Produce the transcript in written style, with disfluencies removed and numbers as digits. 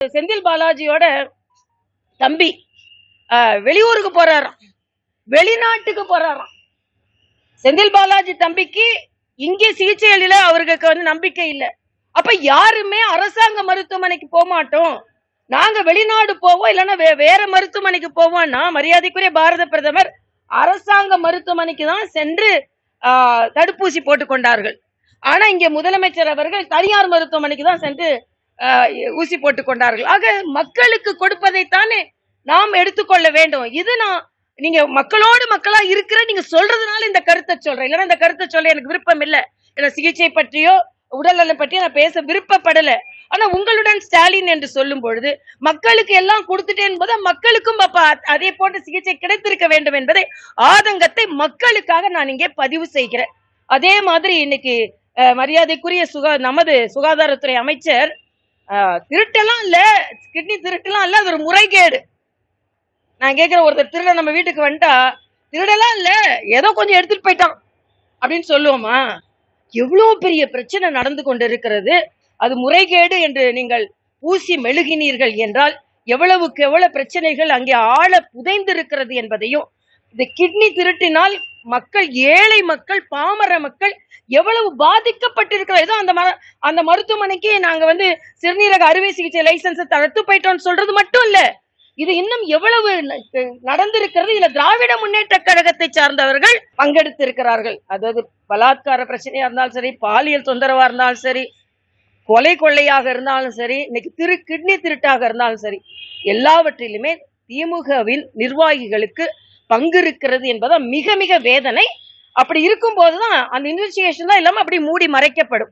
செந்தில் பாலாஜியோட தம்பி வெளியூருக்கு போறாராம், வெளிநாட்டுக்கு போறாராம். செந்தில் பாலாஜி தம்பிக்கு இங்கே சிகிச்சையில அவருக்கு நம்பிக்கை இல்லை. அப்ப யாருமே அரசாங்க மருத்துவமனைக்கு போக மாட்டோம், நாங்க வெளிநாடு போவோம், இல்லைன்னா வேற மருத்துவமனைக்கு போவோம்னா மரியாதைக்குரிய பாரத பிரதமர் அரசாங்க மருத்துவமனைக்கு தான் சென்று தடுப்பூசி போட்டுக் கொண்டார்கள். ஆனா இங்க முதலமைச்சர் அவர்கள் தனியார் மருத்துவமனைக்கு தான் சென்று ஊசி போட்டுக் கொண்டார்கள். ஆக மக்களுக்கு கொடுப்பதைத்தானே நாம் எடுத்துக்கொள்ள வேண்டும். இது நீங்க மக்களோடு மக்களா இருக்கிற நீங்க சொல்றதுனால இந்த கருத்தை சொல்றேன், இல்லைன்னா இந்த கருத்தை சொல்ல எனக்கு விருப்பம் இல்லை. சிகிச்சை பற்றியோ உடல்நலம் பற்றியோ நான் பேச விருப்பப்படல. ஆனா உங்களுடன் ஸ்டாலின் என்று சொல்லும் பொழுது மக்களுக்கு எல்லாம் கொடுத்துட்டேன் என்பது மக்களுக்கும் அதே போன்ற சிகிச்சை கிடைத்திருக்க வேண்டும் என்பதை ஆதங்கத்தை மக்களுக்காக நான் இங்கே பதிவு செய்கிறேன். அதே மாதிரி இன்னைக்கு மரியாதைக்குரிய நமது சுகாதாரத்துறை அமைச்சர் திருட்டெல்லாம் இல்ல, கிட்னி திருட்டெல்லாம் இல்ல, அது ஒரு முறைகேடு. நான் கேட்கிற ஒருத்தர் திருட நம்ம வீட்டுக்கு வந்துட்டா திருடெல்லாம் இல்ல, ஏதோ கொஞ்சம் எடுத்துட்டு போயிட்டான் அப்படின்னு சொல்லுவோமா? எவ்வளவு பெரிய பிரச்சனை நடந்து கொண்டு இருக்கிறது. அது முறைகேடு என்று நீங்கள் ஊசி மெழுகினீர்கள் என்றால் எவ்வளவுக்கு எவ்வளவு பிரச்சனைகள் அங்கே ஆழ புதைந்திருக்கிறது என்பதையும், இந்த கிட்னி திருட்டினால் மக்கள், ஏழை மக்கள், பாமர மக்கள் எவ்வளவு பாதிக்கப்பட்டிருக்கிறதோ அந்த மருத்துவமனைக்கு நாங்க சிறுநீரக அறுவை சிகிச்சை லைசன்ஸ் தடுத்து போயிட்டோம்னு சொல்றது மட்டும் இல்ல, இது இன்னும் எவ்வளவு நடந்திருக்கிறது. இதுல திராவிட முன்னேற்ற கழகத்தை சார்ந்தவர்கள் பங்கெடுத்திருக்கிறார்கள். அதாவது பலாத்கார பிரச்சனையா இருந்தாலும் சரி, பாலியல் தொந்தரவா இருந்தாலும் சரி, கொலை கொள்ளையாக இருந்தாலும் சரி, இன்னைக்கு கிட்னி திருட்டாக இருந்தாலும் சரி, எல்லாவற்றிலுமே திமுகவின் நிர்வாகிகளுக்கு பங்கு இருக்கிறது என்பதா மிக மிக வேதனை. அப்படி இருக்கும் போதுதான் அந்த இன்வெஸ்டிகேஷன் தான் இல்லாம அப்படி மூடி மறைக்கப்படும்.